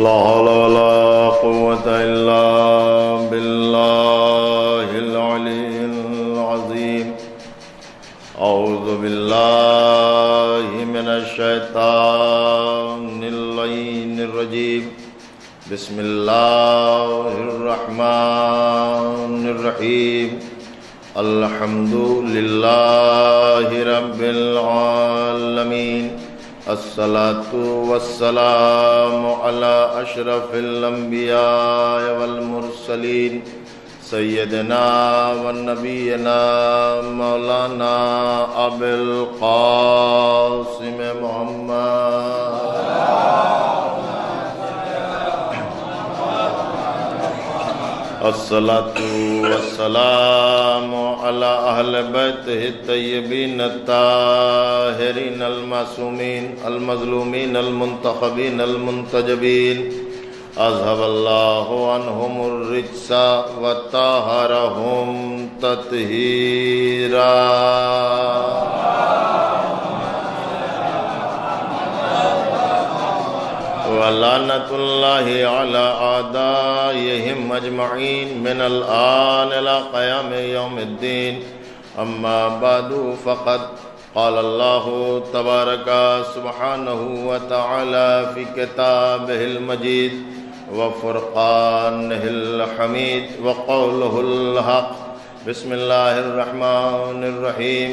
لا حول ولا قوة إلا بالله العلي العظيم. أعوذ بالله من الشيطان اللعين الرجيم. بسم الله الرحمن الرحيم. الحمد لله رب العالمين. الصلاة والسلام على أشرف الأنبياء والمرسلين سيدنا ونبينا مولانا أبي القاسم محمد الصلاة والسلام على أهل بيته الطيبين الطاهرين المعصومين المظلومين المنتخبين المنتجبين. أذهب الله عنهم الرجس وطهرهم تطهيرا. ولعنة الله على أعدائهم أجمعين من الآن إلى قيام يوم الدين. أما بعد فقد قال الله تبارك سبحانه وتعالى في كتابه المجيد وفرقانه الحميد وقوله الحق. بسم الله الرحمن الرحيم.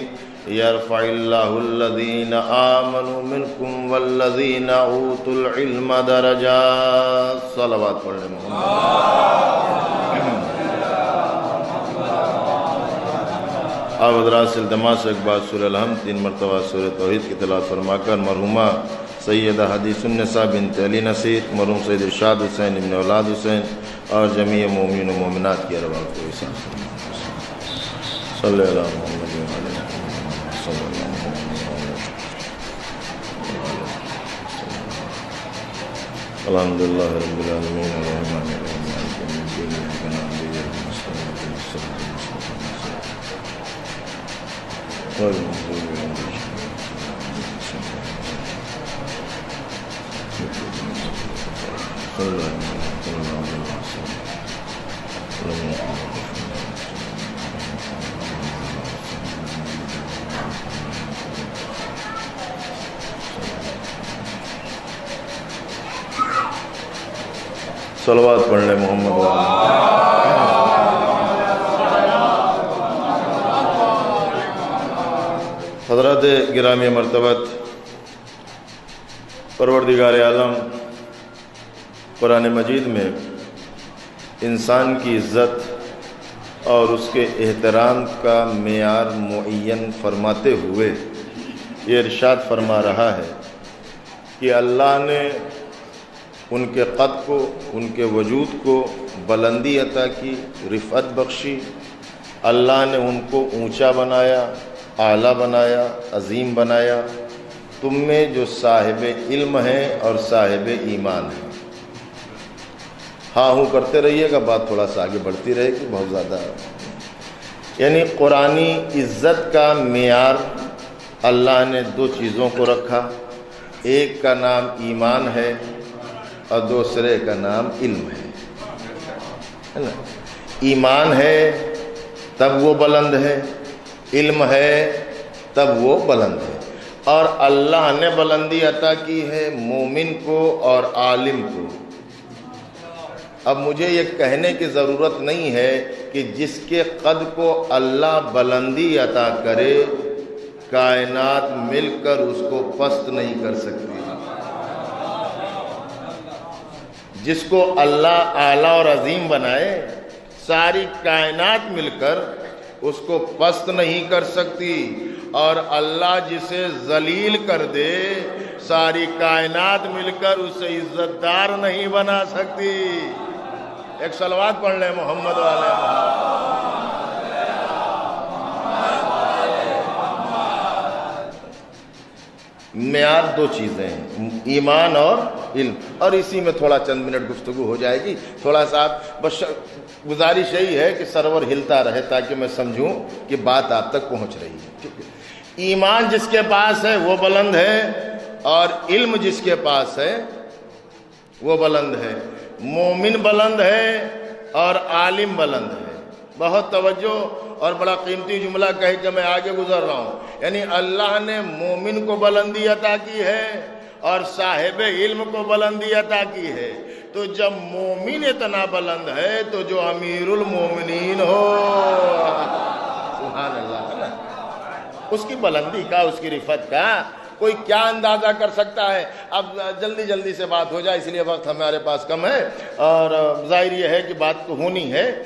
يرفع الله الذين آمنوا منكم والذين أوتوا العلم درجات. صلوات پڑھنے محمد. آپ حضرات سے التماس سے ایک بار سورہ الحمد 3 مرتبہ سورہ توحید کی تلاوت فرما کر مرحومہ سیدہ حدیث النساء بنت علی نصیر، مرحوم سید ارشاد حسین ابن اولاد حسین اور جمیع مومنین و مومنات کی ارواح کو حساب صلی اللہ محمد الحمد للہ رب العالمین الرحمن الرحیم مالک یوم الدین ایاک نعبد و ایاک نستعین اهدنا الصراط المستقیم غیر المغضوب علیہم ولا صلوات پڑھ لیں محمد حضرات گرامی مرتبت. پروردگار عالم قرآن مجید میں انسان کی عزت اور اس کے احترام کا معیار معین فرماتے ہوئے یہ ارشاد فرما رہا ہے کہ اللہ نے ان کے قد کو، ان کے وجود کو بلندی عطا کی، رفعت بخشی. اللہ نے ان کو اونچا بنایا، اعلیٰ بنایا، عظیم بنایا. تم میں جو صاحب علم ہیں اور صاحب ایمان ہیں. ہاں ہوں کرتے رہیے گا، بات تھوڑا سا آگے بڑھتی رہے گی بہت زیادہ. یعنی قرآنی عزت کا معیار اللہ نے 2 چیزوں کو رکھا. ایک کا نام ایمان ہے اور دوسرے کا نام علم ہے نا. ایمان ہے تب وہ بلند ہے، علم ہے تب وہ بلند ہے. اور اللہ نے بلندی عطا کی ہے مومن کو اور عالم کو. اب مجھے یہ کہنے کی ضرورت نہیں ہے کہ جس کے قد کو اللہ بلندی عطا کرے کائنات مل کر اس کو پست نہیں کر سکتی. جس کو اللہ اعلیٰ اور عظیم بنائے ساری کائنات مل کر اس کو پست نہیں کر سکتی. اور اللہ جسے ذلیل کر دے ساری کائنات مل کر اسے عزت دار نہیں بنا سکتی. ایک صلوات پڑھ لیں محمد والے معیار 2 چیزیں ہیں، ایمان اور علم. اور اسی میں تھوڑا چند منٹ گفتگو ہو جائے گی. تھوڑا سا بس گزارش یہی ہے کہ سرور ہلتا رہے تاکہ میں سمجھوں کہ بات آپ تک پہنچ رہی ہے. ایمان جس کے پاس ہے وہ بلند ہے اور علم جس کے پاس ہے وہ بلند ہے، مومن بلند ہے اور عالم بلند ہے۔ بہت توجہ، اور بڑا قیمتی جملہ کہہ کے میں آگے گزر رہا ہوں، یعنی اللہ نے مومن کو بلندی عطا کی ہے اور صاحب علم کو بلندی عطا کی ہے۔ تو جب مومن اتنا بلند ہے تو جو امیر المومنین ہو، سبحان اللہ، ہے نا، اس کی بلندی کا، اس کی رفعت کا کوئی کیا اندازہ کر سکتا ہے۔ اب جلدی سے بات ہو جائے، اس لیے وقت ہمارے پاس کم ہے، اور ظاہر یہ ہے کہ بات تو ہونی ہے،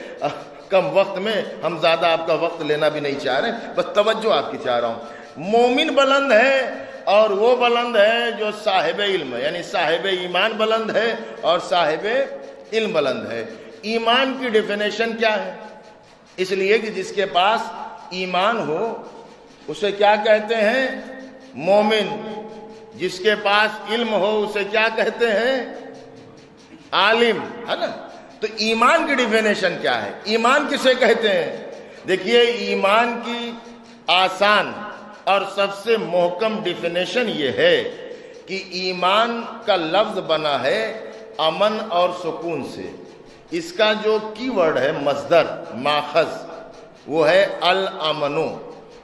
کم وقت میں ہم زیادہ آپ کا وقت لینا بھی نہیں چاہ رہے، بس توجہ آپ کی چاہ رہا ہوں۔ مومن بلند ہے اور وہ بلند ہے جو صاحب علم ہے، یعنی صاحب ایمان بلند ہے اور صاحب علم بلند ہے۔ ایمان کی ڈیفینیشن کیا ہے؟ اس لیے کہ جس کے پاس ایمان ہو اسے کیا کہتے ہیں؟ مومن۔ جس کے پاس علم ہو اسے کیا کہتے ہیں؟ عالم، ہے نا۔ تو ایمان کی ڈیفینیشن کیا ہے؟ ایمان کسے کہتے ہیں؟ دیکھیے، ایمان کی آسان اور سب سے محکم ڈیفینیشن یہ ہے کہ ایمان کا لفظ بنا ہے امن اور سکون سے۔ اس کا جو کی ورڈ ہے، مصدر، ماخذ، وہ ہے الامنو۔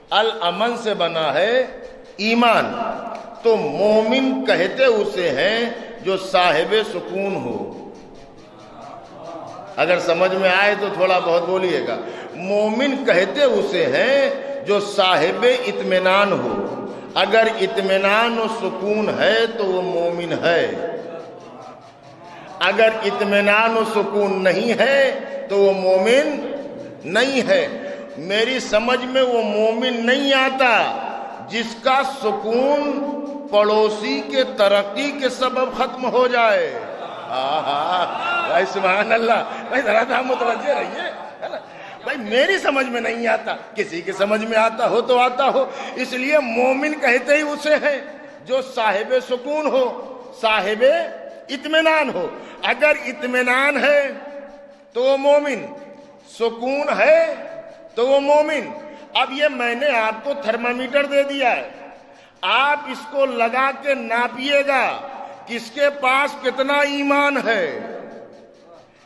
الامن سے بنا ہے ایمان۔ تو مومن کہتے اسے ہیں جو صاحب سکون ہو۔ اگر سمجھ میں آئے تو تھوڑا بہت بولیے گا۔ مومن کہتے اسے ہیں جو صاحب اطمینان ہو۔ اگر اطمینان و سکون ہے تو وہ مومن ہے، اگر اطمینان و سکون نہیں ہے تو وہ مومن نہیں ہے۔ میری سمجھ میں وہ مومن نہیں آتا جس کا سکون پڑوسی کے ترقی کے سبب ختم ہو جائے۔ بھائی سبحان اللہ، بھائی ذرا سا متوجہ رہیے، ہے نا۔ بھائی میری سمجھ میں نہیں آتا، کسی کے سمجھ میں آتا ہو تو آتا ہو۔ اس لیے مومن کہتے ہی اسے ہے جو صاحب سکون ہو، صاحب اطمینان ہو۔ اگر اطمینان ہے تو وہ مومن، سکون ہے تو وہ مومن۔ اب یہ میں نے آپ کو تھرمامیٹر دے دیا ہے، آپ اس کو لگا کے ناپیے گا کس کے پاس کتنا ایمان ہے،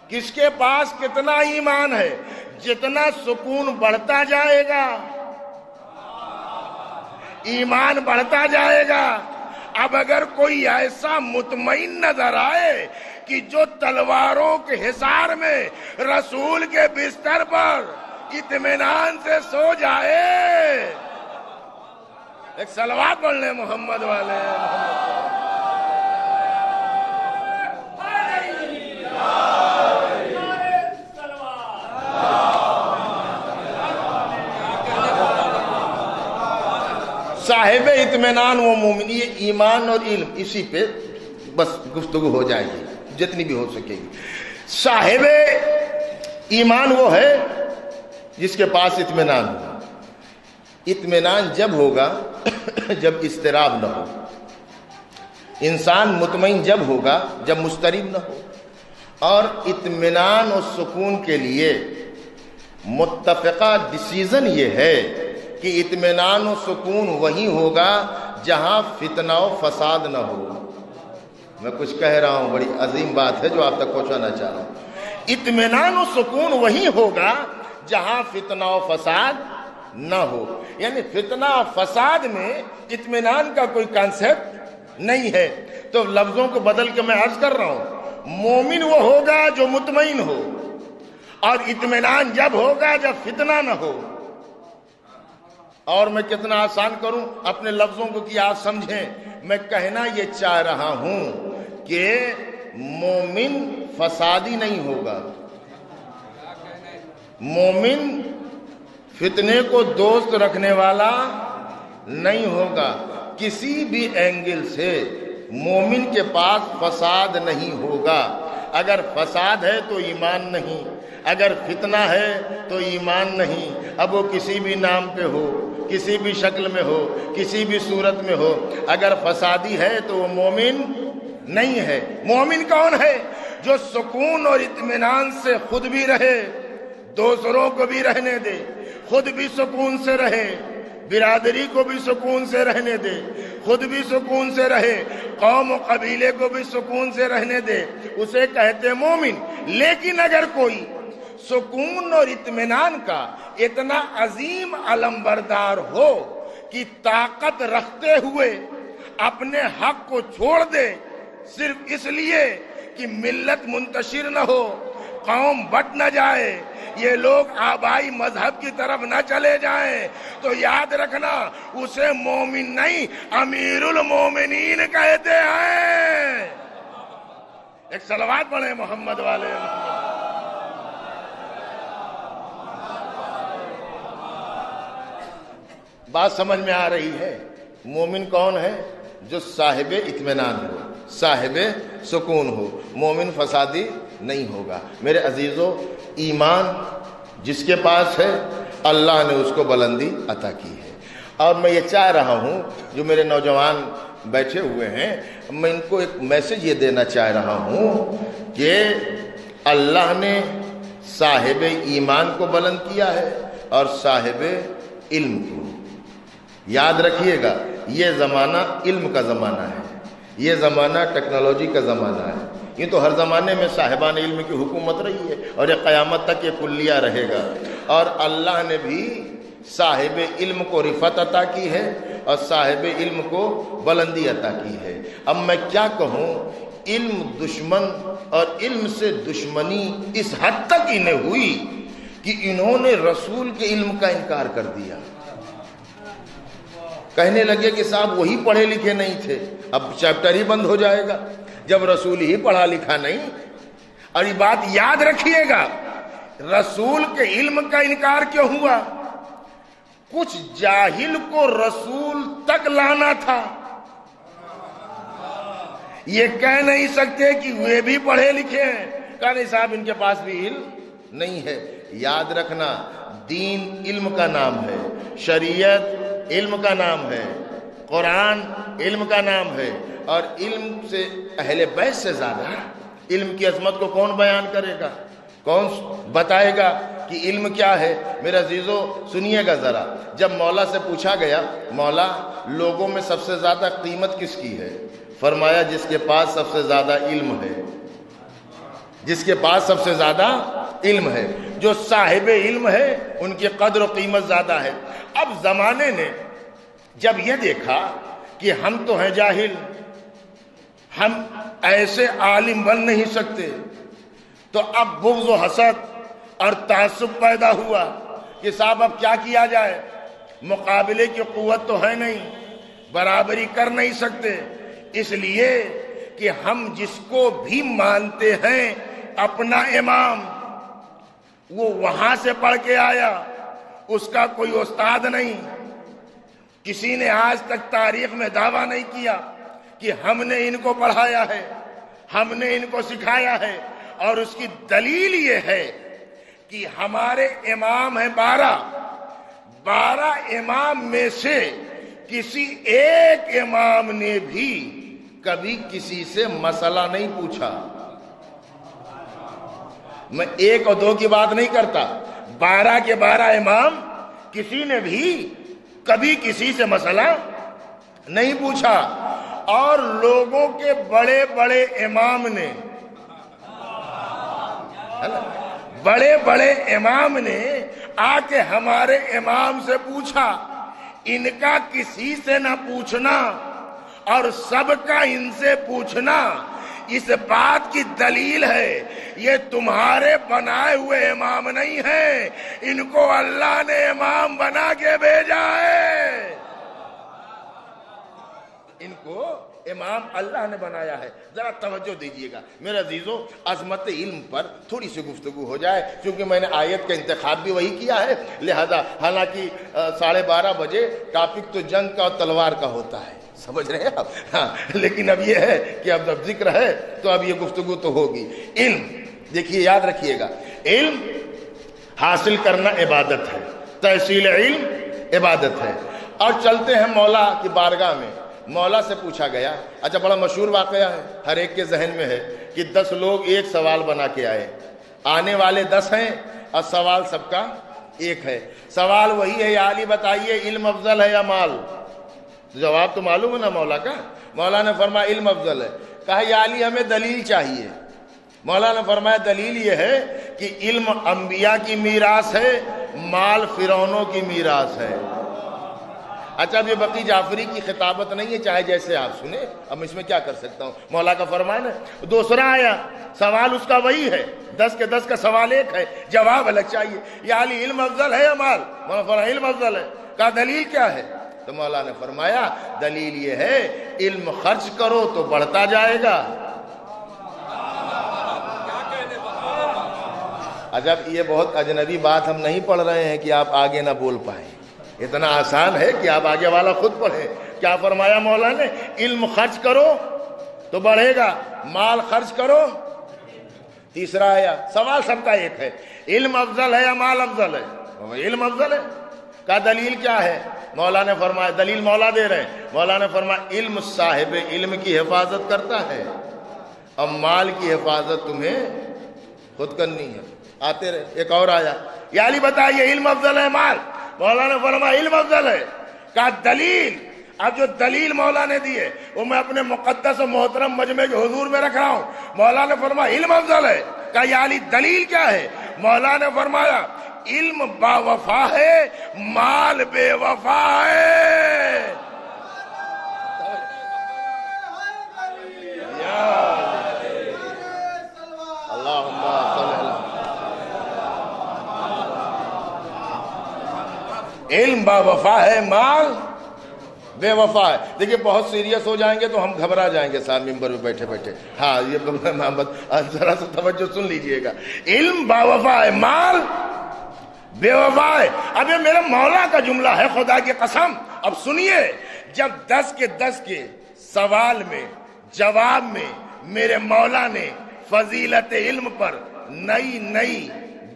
کس کے پاس کتنا ایمان ہے۔ جتنا سکون بڑھتا جائے گا، ایمان بڑھتا جائے گا۔ اب اگر کوئی ایسا مطمئن نظر آئے کہ جو تلواروں کے حصار میں رسول کے بستر پر اطمینان سے سو جائے، ایک صلوات پڑھ لیں محمد والے۔ صاحب اطمینان وہ مومن۔ یہ ایمان اور علم، اسی پہ بس گفتگو ہو جائے گی جتنی بھی ہو سکے گی۔ صاحب ایمان وہ ہے جس کے پاس اطمینان ہو۔ اطمینان جب ہوگا جب اضطراب نہ ہو۔ انسان مطمئن جب ہوگا جب مضطرب نہ ہو۔ اور اطمینان و سکون کے لیے متفقہ ڈیسیزن یہ ہے کہ اطمینان و سکون وہی ہوگا جہاں فتنہ و فساد نہ ہو۔ میں کچھ کہہ رہا ہوں، بڑی عظیم بات ہے جو آپ تک پہنچانا چاہ رہا ہوں۔ اطمینان و سکون وہی ہوگا جہاں فتنہ و فساد نہ ہو۔ یعنی فتنہ و فساد میں اطمینان کا کوئی کانسیپٹ نہیں ہے۔ تو لفظوں کو بدل کے میں عرض کر رہا ہوں، مومن وہ ہوگا جو مطمئن ہو، اور اطمینان جب ہوگا جب فتنہ نہ ہو۔ اور میں کتنا آسان کروں اپنے لفظوں کو کہ آپ سمجھیں۔ میں کہنا یہ چاہ رہا ہوں کہ مومن فسادی نہیں ہوگا، مومن فتنے کو دوست رکھنے والا نہیں ہوگا۔ کسی بھی اینگل سے مومن کے پاس فساد نہیں ہوگا۔ اگر فساد ہے تو ایمان نہیں، اگر فتنہ ہے تو ایمان نہیں۔ اب وہ کسی بھی نام پہ ہو، کسی بھی شکل میں ہو، کسی بھی صورت میں ہو، اگر فسادی ہے تو وہ مومن نہیں ہے۔ مومن کون ہے؟ جو سکون اور اطمینان سے خود بھی رہے، دوسروں کو بھی رہنے دے، خود بھی سکون سے رہے، برادری کو بھی سکون سے رہنے دے، خود بھی سکون سے رہے، قوم و قبیلے کو بھی سکون سے رہنے دے، اسے کہتے مومن۔ لیکن اگر کوئی سکون اور اطمینان کا اتنا عظیم علمبردار ہو کہ طاقت رکھتے ہوئے اپنے حق کو چھوڑ دے صرف اس لیے کہ ملت منتشر نہ ہو، قوم بٹ نہ جائے، یہ لوگ آبائی مذہب کی طرف نہ چلے جائیں، تو یاد رکھنا اسے مومن نہیں امیر المومنین کہتے ہیں۔ ایک صلوات پڑھیں محمد والے محمد۔ بات سمجھ میں آ رہی ہے؟ مومن کون ہے؟ جو صاحب اطمینان ہو، صاحب سکون ہو، مومن فسادی نہیں ہوگا۔ میرے عزیزو، ایمان جس کے پاس ہے اللہ نے اس کو بلندی عطا کی ہے، اور میں یہ چاہ رہا ہوں جو میرے نوجوان بیٹھے ہوئے ہیں، میں ان کو ایک میسج یہ دینا چاہ رہا ہوں کہ اللہ نے صاحب ایمان کو بلند کیا ہے اور صاحب علم کو۔ یاد رکھیے گا، یہ زمانہ علم کا زمانہ ہے، یہ زمانہ ٹیکنالوجی کا زمانہ ہے۔ یہ تو ہر زمانے میں صاحبان علم کی حکومت رہی ہے اور یہ قیامت تک یہ کلیہ رہے گا، اور اللہ نے بھی صاحب علم کو رفعت عطا کی ہے اور صاحب علم کو بلندی عطا کی ہے۔ اب میں کیا کہوں، علم دشمن اور علم سے دشمنی اس حد تک انہیں ہوئی کہ انہوں نے رسول کے علم کا انکار کر دیا۔ کہنے لگے کہ صاحب وہی پڑھے لکھے نہیں تھے، اب چیپٹر ہی بند ہو جائے گا جب رسول ہی پڑھا لکھا نہیں۔ اور یہ بات یاد رکھیے گا، رسول کے علم کا انکار کیوں ہوا؟ کچھ جاہل کو رسول تک لانا تھا، یہ کہہ نہیں سکتے کہ وہ بھی پڑھے لکھے ہیں، کہا نہیں صاحب ان کے پاس بھی علم نہیں ہے۔ یاد رکھنا، دین علم کا نام ہے، شریعت علم کا نام ہے، قرآن علم کا نام ہے، اور علم سے اہل بیت سے زیادہ علم کی عظمت کو کون بیان کرے گا، کون بتائے گا کہ علم کیا ہے؟ میرے عزیزو سنیے گا ذرا، جب مولا سے پوچھا گیا مولا لوگوں میں سب سے زیادہ قیمت کس کی ہے؟ فرمایا جس کے پاس سب سے زیادہ علم ہے، جس کے پاس سب سے زیادہ علم ہے، جو صاحب علم ہے ان کی قدر و قیمت زیادہ ہے۔ اب زمانے نے جب یہ دیکھا کہ ہم تو ہیں جاہل، ہم ایسے عالم بن نہیں سکتے، تو اب بغض و حسد اور تعصب پیدا ہوا کہ صاحب اب کیا کیا جائے، مقابلے کی قوت تو ہے نہیں، برابری کر نہیں سکتے، اس لیے کہ ہم جس کو بھی مانتے ہیں اپنا امام، وہ وہاں سے پڑھ کے آیا، اس کا کوئی استاد نہیں، کسی نے آج تک تاریخ میں دعویٰ نہیں کیا کہ ہم نے ان کو پڑھایا ہے، ہم نے ان کو سکھایا ہے، اور اس کی دلیل یہ ہے کہ ہمارے امام ہیں 12 امام میں سے کسی ایک امام نے بھی کبھی کسی سے مسئلہ نہیں پوچھا۔ میں 1 اور 2 کی بات نہیں کرتا، 12 کے 12 امام کسی نے بھی کبھی کسی سے مسئلہ نہیں پوچھا، اور لوگوں کے بڑے بڑے امام نے آ کے ہمارے امام سے پوچھا، ان کا کسی سے نہ پوچھنا اور سب کا ان سے پوچھنا اس بات کی دلیل ہے یہ تمہارے بنائے ہوئے امام نہیں ہیں، ان کو اللہ نے امام بنا کے بھیجا ہے، ان کو امام اللہ نے بنایا ہے۔ ذرا توجہ دیجئے گا میرے عزیزو، عظمت علم پر تھوڑی سی گفتگو ہو جائے، کیونکہ میں نے آیت کا انتخاب بھی وہی کیا ہے، لہذا حالانکہ 12:30 بجے ٹاپک تو جنگ کا اور تلوار کا ہوتا ہے، سمجھ رہے ہیں آپ؟ ہاں، لیکن اب یہ ہے کہ اب جب ذکر ہے تو اب یہ گفتگو تو ہوگی۔ علم دیکھیے، یاد رکھیے گا، علم حاصل کرنا عبادت ہے، تحصیل علم عبادت ہے۔ اور چلتے ہیں مولا کی بارگاہ میں، مولا سے پوچھا گیا، اچھا بڑا مشہور واقعہ ہے، ہر ایک کے ذہن میں ہے کہ 10 لوگ ایک سوال بنا کے آئے، آنے والے 10 ہیں اور سوال سب کا ایک ہے۔ سوال وہی ہے یا علی بتائیے علم افضل ہے یا مال؟ جواب تو معلوم ہے نا مولا کا۔ مولا نے فرمایا علم افضل ہے۔ کہا یا علی ہمیں دلیل چاہیے۔ مولا نے فرمایا دلیل یہ ہے کہ علم انبیاء کی میراث ہے، مال فرعونوں کی میراث ہے۔ اچھا اب یہ بقی جعفری کی خطابت نہیں ہے، چاہے جیسے آپ سنیں، اب اس میں کیا کر سکتا ہوں، مولا کا فرمان ہے۔ دوسرا آیا، سوال اس کا وہی ہے، 10 کے 10 کا سوال ایک ہے، جواب الگ چاہیے۔ یا علی علم افضل ہے یا مال؟ مولا نے فرمایا علم افضل ہے۔ کہا دلیل کیا ہے؟ تو مولا نے فرمایا دلیل یہ ہے علم خرچ کرو تو بڑھتا جائے گا۔ عجب، یہ بہت اجنبی بات ہم نہیں پڑھ رہے ہیں کہ آپ آگے نہ بول پائیں، اتنا آسان ہے کہ آپ آگے والا خود پڑھیں۔ کیا فرمایا مولا نے؟ علم خرچ کرو تو بڑھے گا، مال خرچ کرو۔ تیسرا آیا، سوال سب کا ایک ہے، علم افضل ہے یا مال افضل ہے؟ علم افضل ہے۔ کا دلیل کیا ہے؟ مولا نے فرمایا، دلیل مولا دے رہے ہیں، مولا نے فرمایا علم صاحب علم کی حفاظت کرتا ہے، اب مال کی حفاظت تمہیں خود کرنی ہے۔ آتے رہے۔ ایک اور آیا، یا علی بتائیے علم افضل ہے مال؟ مولا نے فرمایا علم افضل ہے۔ کہا دلیل؟ اب جو دلیل مولا نے دیے وہ میں اپنے مقدس و محترم مجمع کے حضور میں رکھ رہا ہوں۔ مولا نے فرمایا علم افضل ہے۔ کہا یا علی دلیل کیا ہے؟ مولا نے فرمایا علم با وفا ہے، مال بے وفا ہے۔ اللہم صلی اللہ۔ علم با وفا ہے، مال بے وفا ہے۔ دیکھیں بہت سیریس ہو جائیں گے تو ہم گھبرا جائیں گے صاحب ممبر پہ بیٹھے بیٹھے۔ ہاں یہ محمد ذرا سا توجہ سن لیجئے گا، علم با وفا ہے، مال بے وفا ہے۔ اب یہ میرے مولا کا جملہ ہے، خدا کی قسم۔ اب سنیے، جب 10 کے 10 کے سوال میں جواب میں میرے مولا نے فضیلت علم پر نئی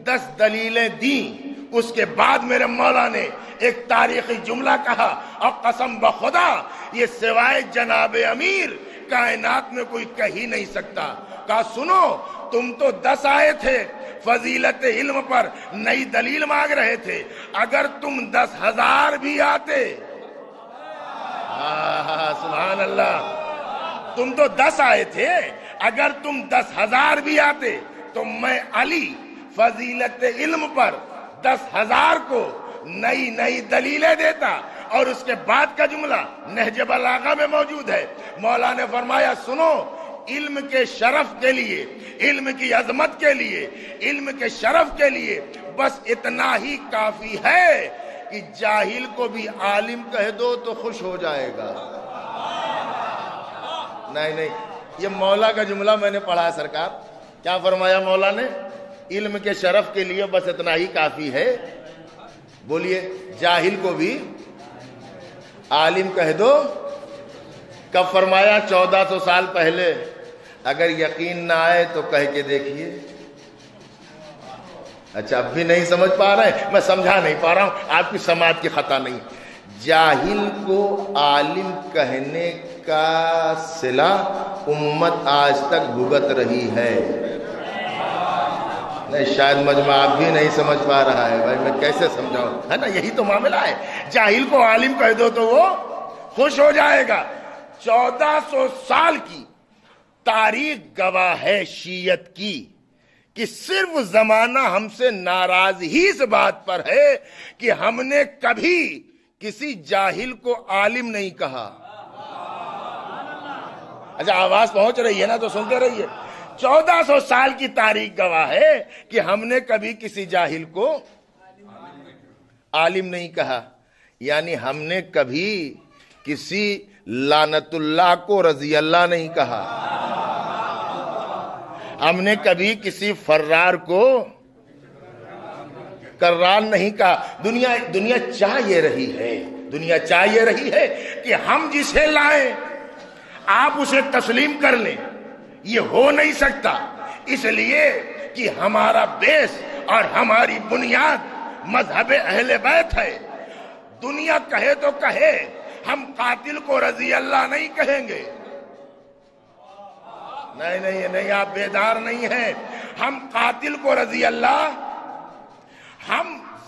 10 دلیلیں دیں، اس کے بعد میرے مولا نے ایک تاریخی جملہ کہا، اور قسم بخدا یہ سوائے جناب امیر کائنات میں کوئی کہہ نہیں سکتا۔ کہا سنو، تم تو 10 آئے تھے فضیلت علم پر، نئی دلیل مانگ رہے تھے، اگر تم 10,000 بھی آتے، سبحان اللہ، تم تو 10 آئے تھے، اگر تم 10,000 بھی آتے تو میں علی فضیلت علم پر 10,000 کو نئی دلیلیں دیتا۔ اور اس کے بعد کا جملہ نہج بلاغہ میں موجود ہے، مولا نے فرمایا سنو، علم کے شرف کے لیے، علم کی عظمت کے لیے، علم کے شرف کے لیے بس اتنا ہی کافی ہے کہ جاہل کو بھی عالم کہہ دو تو خوش ہو جائے گا۔ نہیں، یہ مولا کا جملہ میں نے پڑھا سرکار۔ کیا فرمایا مولا نے؟ علم کے شرف کے لیے بس اتنا ہی کافی ہے، بولیے، جاہل کو بھی عالم کہہ دو۔ کب فرمایا؟ 1400 سال پہلے۔ اگر یقین نہ آئے تو کہہ کے دیکھیے۔ اچھا اب بھی نہیں سمجھ پا رہے ہیں، میں سمجھا نہیں پا رہا ہوں، آپ کی سماعت کی خطا نہیں۔ جاہل کو عالم کہنے کا صلہ امت آج تک بھگت رہی ہے۔ نہیں، شاید مجمع آپ بھی نہیں سمجھ پا رہا ہے، بھائی میں کیسے سمجھاؤں، ہے نا؟ یہی تو معاملہ ہے، جاہل کو عالم کہہ دو تو وہ خوش ہو جائے گا۔ 1400 سال کی تاریخ گواہ ہے شیعت کی کہ صرف زمانہ ہم سے ناراض ہی اس بات پر ہے کہ ہم نے کبھی کسی جاہل کو عالم نہیں کہا۔ اچھا آواز پہنچ رہی ہے نا، تو سنتے رہیے۔ 1400 سال کی تاریخ گواہ ہے کہ ہم نے کبھی کسی جاہل کو عالم نہیں کہا، یعنی ہم نے کبھی کسی لعنت اللہ کو رضی اللہ نہیں کہا، ہم نے کبھی کسی فرار کو کرار نہیں کہا۔ دنیا چاہیے رہی ہے، دنیا چاہیے رہی ہے کہ ہم جسے لائیں آپ اسے تسلیم کر لیں، یہ ہو نہیں سکتا، اس لیے کہ ہمارا بیس اور ہماری بنیاد مذہب اہل بیت ہے۔ دنیا کہے تو کہے، ہم قاتل کو رضی اللہ نہیں کہیں گے۔ نہیں، آپ بیدار نہیں ہیں۔ ہم قاتل کو رضی اللہ، ہم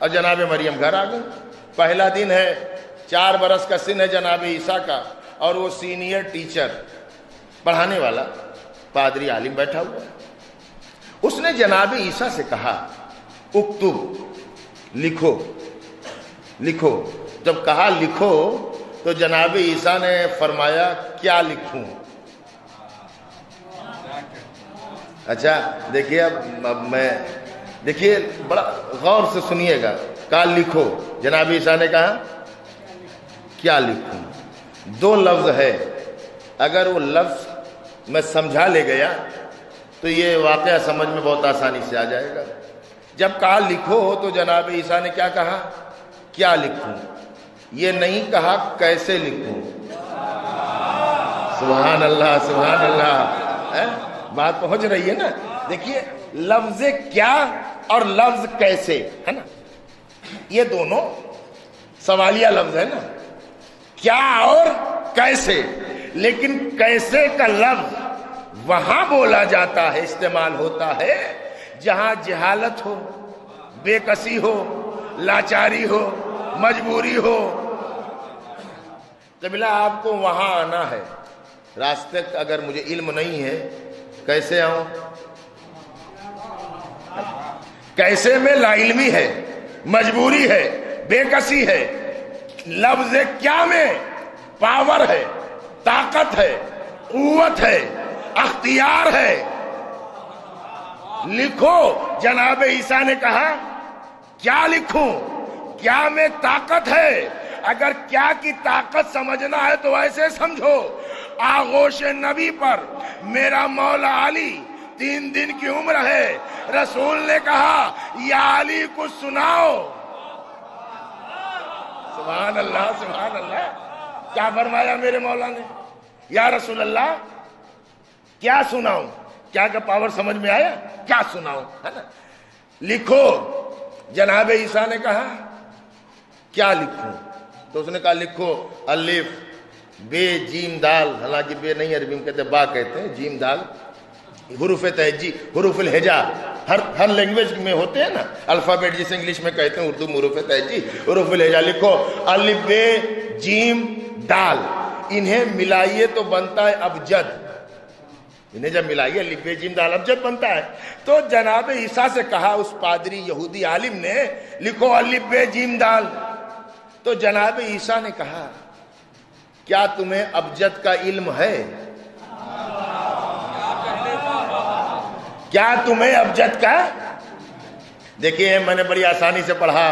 اور جناب مریم گھر آ گئی. پہلا دن ہے, 4 برس کا سن ہے جناب عیسیٰ کا, اور وہ سینئر ٹیچر پڑھانے والا پادری عالم بیٹھا ہوا ہے. اس نے جناب عیسیٰ سے کہا اکتب, لکھو لکھو. جب کہا لکھو تو جناب عیسیٰ نے فرمایا کیا لکھوں؟ اچھا دیکھیے, اب میں دیکھیے بڑا غور سے سنیے گا. کہا لکھو, جناب عیسیٰ نے کہا کیا لکھوں؟ 2 لفظ ہے, اگر وہ لفظ میں سمجھا لے گیا تو یہ واقعہ سمجھ میں بہت آسانی سے آ جائے گا. جب کہا لکھو تو جناب عیسیٰ نے کیا کہا؟ کیا لکھوں. یہ نہیں کہا کیسے لکھوں. سبحان اللہ سبحان اللہ. بات پہنچ رہی ہے نا. دیکھیے لفظ کیا اور لفظ کیسے ہے نا, یہ دونوں سوالیہ لفظ ہے نا, کیا اور کیسے. لیکن کیسے کا لفظ وہاں بولا جاتا ہے, استعمال ہوتا ہے جہاں جہالت ہو, بے کسی ہو, لاچاری ہو, مجبوری ہو. قبلہ آپ کو وہاں آنا ہے, راستے اگر مجھے علم نہیں ہے کیسے آؤں؟ کیسے میں لا علمی ہے, مجبوری ہے, بے کسی ہے. لفظ کیا میں پاور ہے, طاقت ہے, قوت ہے, اختیار ہے. لکھو. جناب عیسیٰ نے کہا کیا لکھوں؟ کیا میں طاقت ہے. اگر کیا کی طاقت سمجھنا ہے تو ایسے سمجھو, آغوش نبی پر میرا مولا علی 3 دن کی عمر ہے. رسول نے کہا یا علی کچھ سناؤ. سبحان اللہ سبحان اللہ. کیا فرمایا میرے مولا نے؟ یا رسول اللہ کیا سناؤں؟ کیا کا پاور سمجھ میں آیا؟ کیا سناؤں ہے نا. لکھو. جناب عیسیٰ نے کہا کیا لکھوں؟ تو اس نے کہا لکھو الف بے جیم دال. حالانکہ بے نہیں عربی میں کہتے با کہتے ہیں, جیم دال حروف تہجی, حروف الہجا ہر لینگویج میں ہوتے ہیں نا, الفابیٹ جسے انگلش میں کہتے ہیں, اردو میں حروف تہجی, حروف الہجا. لکھو الف بے جیم دال. انہیں ملائیے تو بنتا ہے ابجد. انہیں جب ملائیے الف بے جیم دال ابجد بنتا ہے. تو جناب عیسیٰ سے کہا اس پادری یہودی عالم نے لکھو الف بے جیم دال. تو جناب عیسیٰ نے کہا کیا تمہیں ابجد کا علم ہے؟ کیا تمہیں ابجد کا؟ دیکھیے میں نے بڑی آسانی سے پڑھا,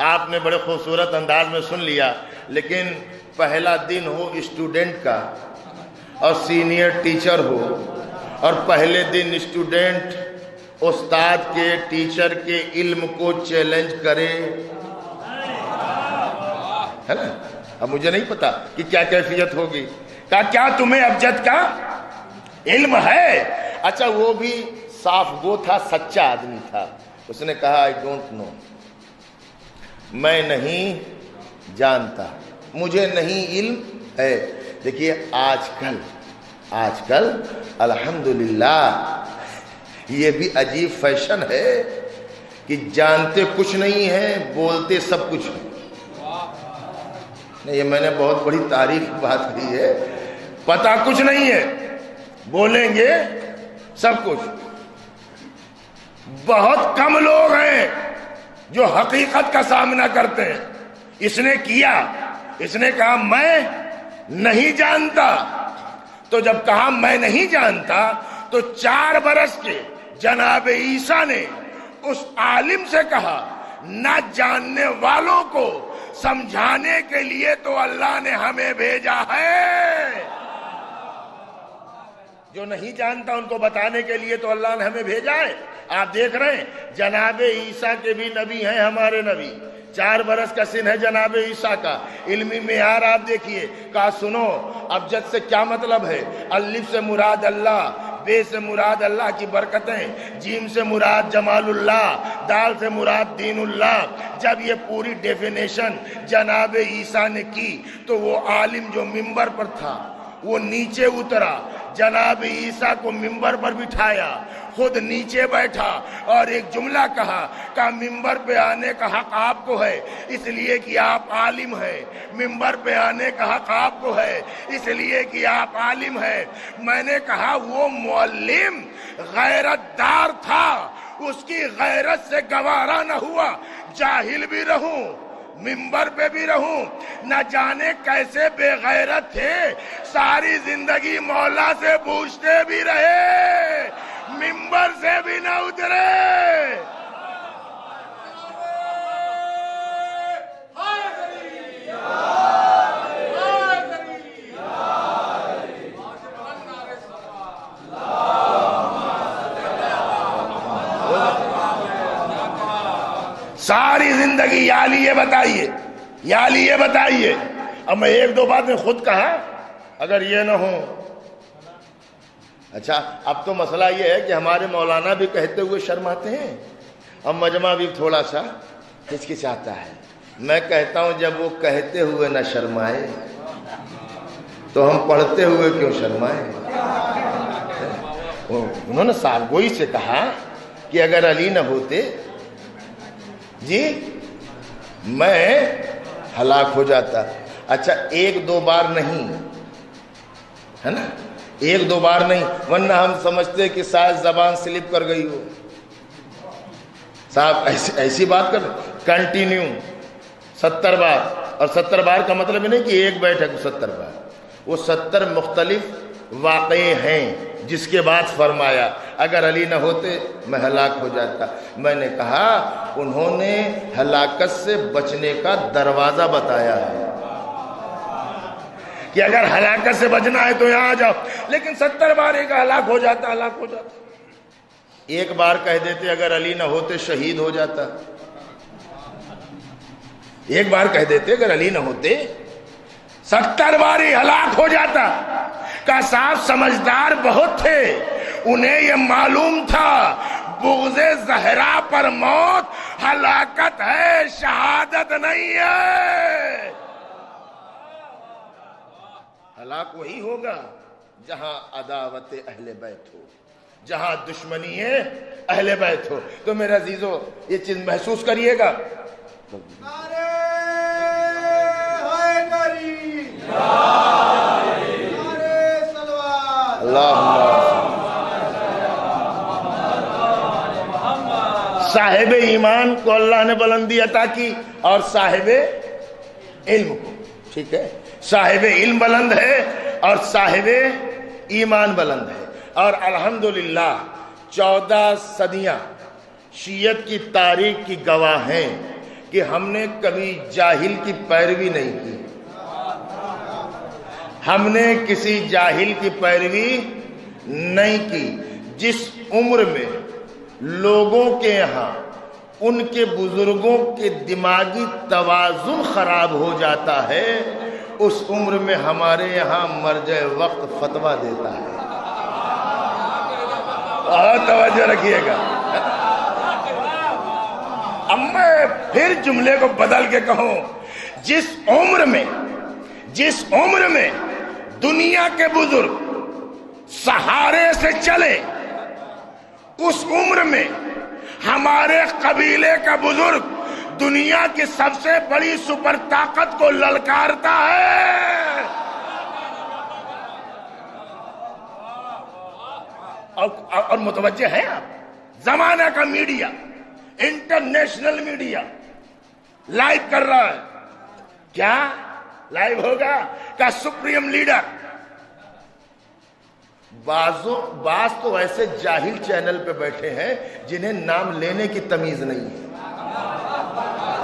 آپ نے بڑے خوبصورت انداز میں سن لیا, لیکن پہلا دن ہو اسٹوڈنٹ کا اور سینئر ٹیچر ہو, اور پہلے دن اسٹوڈنٹ استاد کے ٹیچر کے علم کو چیلنج کرے, ہے نا. اب مجھے نہیں پتا کہ کیا کیفیت ہوگی. کہا کیا تمہیں ابجد کا علم ہے؟ اچھا وہ بھی صاف گو تھا, سچا آدمی تھا. اس نے کہا آئی ڈونٹ نو, میں نہیں جانتا, مجھے نہیں علم ہے. دیکھیے آج کل الحمدللہ یہ بھی عجیب فیشن ہے کہ جانتے کچھ نہیں ہے, بولتے سب کچھ ہے. یہ میں نے بہت بڑی تعریف کی بات کی ہے. پتا کچھ نہیں ہے, بولیں گے سب کچھ. بہت کم لوگ ہیں جو حقیقت کا سامنا کرتے ہیں. اس نے کیا, اس نے کہا میں نہیں جانتا. تو جب کہا میں نہیں جانتا تو 4 برس کے جناب عیسیٰ نے اس عالم سے کہا نہ جاننے والوں کو سمجھانے کے لیے تو اللہ نے ہمیں بھیجا ہے. جو نہیں جانتا ان کو بتانے کے لیے تو اللہ نے ہمیں بھیجا ہے. آپ دیکھ رہے ہیں جناب عیسیٰ کے بھی نبی ہیں ہمارے نبی. 4 برس کا سن ہے جناب عیسیٰ کا. علمی معیار آپ دیکھیے. کہا سنو ابجد سے کیا مطلب ہے؟ الف سے مراد اللہ, بے سے مراد اللہ کی برکتیں, جیم سے مراد جمال اللہ, دال سے مراد دین اللہ. جب یہ پوری ڈیفینیشن جناب عیسیٰ نے کی تو وہ عالم جو منبر پر تھا وہ نیچے اترا. جناب عیسیٰ کو ممبر پر بٹھایا، خود نیچے بیٹھا اور ایک جملہ کہا ممبر پہ آنے کا حق آپ کو ہے اس لیے کہ آپ عالم ہیں، ممبر پہ آنے کا حق آپ کو ہے اس لیے کہ آپ عالم ہیں۔ میں نے کہا وہ معلم غیرت دار تھا، اس کی غیرت سے گوارا نہ ہوا جاہل بھی رہوں، ممبر پہ بھی رہوں، نہ جانے کیسے بے غیرت تھے، ساری زندگی مولا سے پوچھتے بھی رہے، ممبر سے بھی نہ اترے۔ ساری زندگی یا علی یہ بتائیے، یا علی یہ بتائیے۔ اب میں ایک دو بات میں خود کہا اگر یہ نہ ہو۔ اچھا اب تو مسئلہ یہ ہے کہ ہمارے مولانا بھی کہتے ہوئے شرماتے ہیں، اب مجمع بھی تھوڑا سا ہچکچاتا ہے۔ میں کہتا ہوں جب وہ کہتے ہوئے نہ شرمائے تو ہم پڑھتے ہوئے کیوں شرمائے؟ انہوں نے صاحب گوئی سے کہا کہ اگر علی نہ ہوتے جی میں ہلاک ہو جاتا۔ اچھا ایک دو بار نہیں ہے نا، ایک دو بار نہیں، ورنہ ہم سمجھتے کہ شاید زبان سلپ کر گئی ہو۔ صاحب ایسی بات کر کنٹینیو 70 بار، اور 70 بار کا مطلب نہیں کہ ایک بیٹھک 70 بار، وہ 70 مختلف واقعے ہیں جس کے بعد فرمایا اگر علی نہ ہوتے میں ہلاک ہو جاتا۔ میں نے کہا انہوں نے ہلاکت سے بچنے کا دروازہ بتایا ہے کہ اگر ہلاکت سے بچنا ہے تو یہاں آ جاؤ، لیکن 70 بار ایک ہلاک ہو جاتا، ہلاک ہو جاتا۔ ایک بار کہہ دیتے اگر علی نہ ہوتے شہید ہو جاتا، ایک بار کہہ دیتے اگر علی نہ ہوتے 70 بار ہی ہلاک ہو جاتا۔ کا صاحب سمجھدار بہت تھے، انہیں یہ معلوم تھا بغض زہرا پر موت ہلاکت ہے، شہادت نہیں ہے۔ ہلاک وہی ہوگا جہاں عداوت اہل بیت ہو، جہاں دشمنی اہل بیت ہو۔ تو میرے عزیزو یہ چیز محسوس کریے گا۔ صاحب ایمان کو اللہ نے بلندی عطا کی اور صاحب علم کو، ٹھیک ہے، صاحب علم بلند ہے اور صاحب ایمان بلند ہے۔ اور الحمدللہ 14 صدیاں شیعت کی تاریخ کی گواہ ہیں کہ ہم نے کبھی جاہل کی پیروی نہیں کی، ہم نے کسی جاہل کی پیروی نہیں کی۔ جس عمر میں لوگوں کے یہاں ان کے بزرگوں کے دماغی توازن خراب ہو جاتا ہے، اس عمر میں ہمارے یہاں مرجع وقت فتویٰ دیتا ہے۔ بہت توجہ رکھیے گا۔ اب میں پھر جملے کو بدل کے کہوں، جس عمر میں دنیا کے بزرگ سہارے سے چلے، اس عمر میں ہمارے قبیلے کا بزرگ دنیا کی سب سے بڑی سپر طاقت کو للکارتا ہے۔ اور متوجہ ہیں آپ، زمانہ کا میڈیا، انٹرنیشنل میڈیا لائیو کر رہا ہے۔ کیا لائیو ہوگا کہ سپریم لیڈر؟ بعض تو ایسے جاہل چینل پہ بیٹھے ہیں جنہیں نام لینے کی تمیز نہیں ہے۔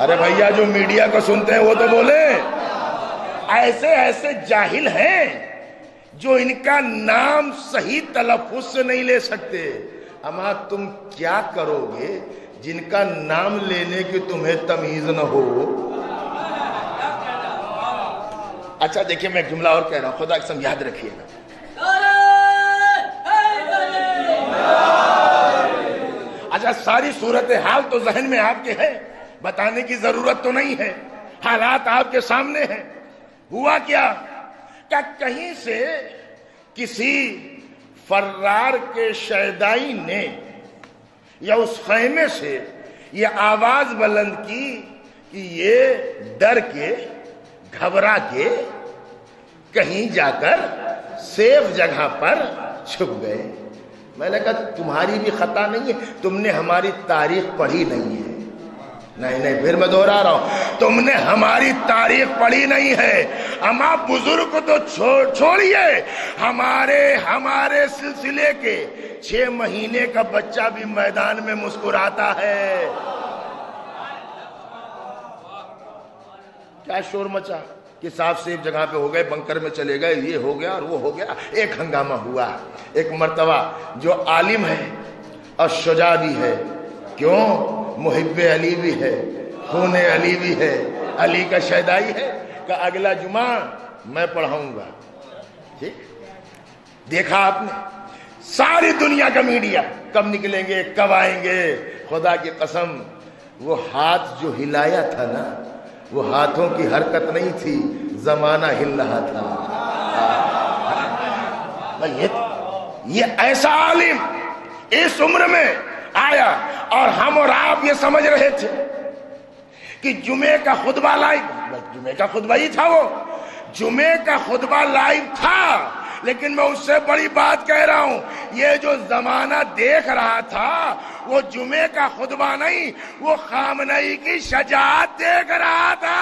ارے بھیا جو میڈیا کو سنتے ہیں وہ تو بولے۔ ایسے جاہل ہیں جو ان کا نام صحیح تلفظ سے نہیں لے سکتے۔ اما تم کیا کرو گے جن کا نام لینے کی تمہیں تمیز نہ ہو؟ اچھا دیکھیں میں ایک جملہ اور کہہ رہا ہوں، خدا قسم یاد رکھیے گا۔ اچھا ساری صورتحال تو ذہن میں آپ کے ہے، بتانے کی ضرورت تو نہیں ہے، حالات آپ کے سامنے ہیں۔ ہوا کیا کہ کہیں سے کسی فرار کے شیدائی نے یا اس خیمے سے یہ آواز بلند کی کہ یہ ڈر کے گھبرا کے کہیں جا کر سیف جگہ پر چھپ گئے۔ میں نے کہا تمہاری بھی خطا نہیں ہے، تم نے ہماری تاریخ پڑھی نہیں ہے۔ نہیں پھر میں دوہرا رہا ہوں، تم نے ہماری تاریخ پڑھی نہیں ہے۔ ہم آپ بزرگ کو تو چھوڑیے، ہمارے سلسلے کے 6 مہینے کا بچہ بھی میدان میں مسکراتا ہے۔ کیا شور مچا کہ صاف سیف جگہ پہ ہو گئے، بنکر میں چلے گئے، یہ ہو گیا اور وہ ہو گیا۔ ایک ہنگامہ ہوا، ایک مرتبہ جو عالم ہے اور شجاع بھی ہے، کیوں؟ محب علی بھی ہے، خون علی بھی ہے، علی کا شیدائی ہے، کہ اگلا جمعہ میں پڑھاؤں گا۔ ٹھیک، دیکھا آپ نے ساری دنیا کا میڈیا، کب نکلیں گے، کب آئیں گے۔ خدا کی قسم وہ ہاتھ جو ہلایا تھا نا، وہ ہاتھوں کی حرکت نہیں تھی، زمانہ ہل رہا تھا۔ یہ ایسا عالم اس عمر میں آیا، اور ہم اور آپ یہ سمجھ رہے تھے کہ جمعے کا خطبہ لائیو، جمعے کا خطبہ ہی تھا، وہ جمعے کا خطبہ لائیو تھا، لیکن میں اس سے بڑی بات کہہ رہا ہوں، یہ جو زمانہ دیکھ رہا تھا وہ جمعے کا خطبہ نہیں، وہ خامنئی کی شجاعت دیکھ رہا تھا۔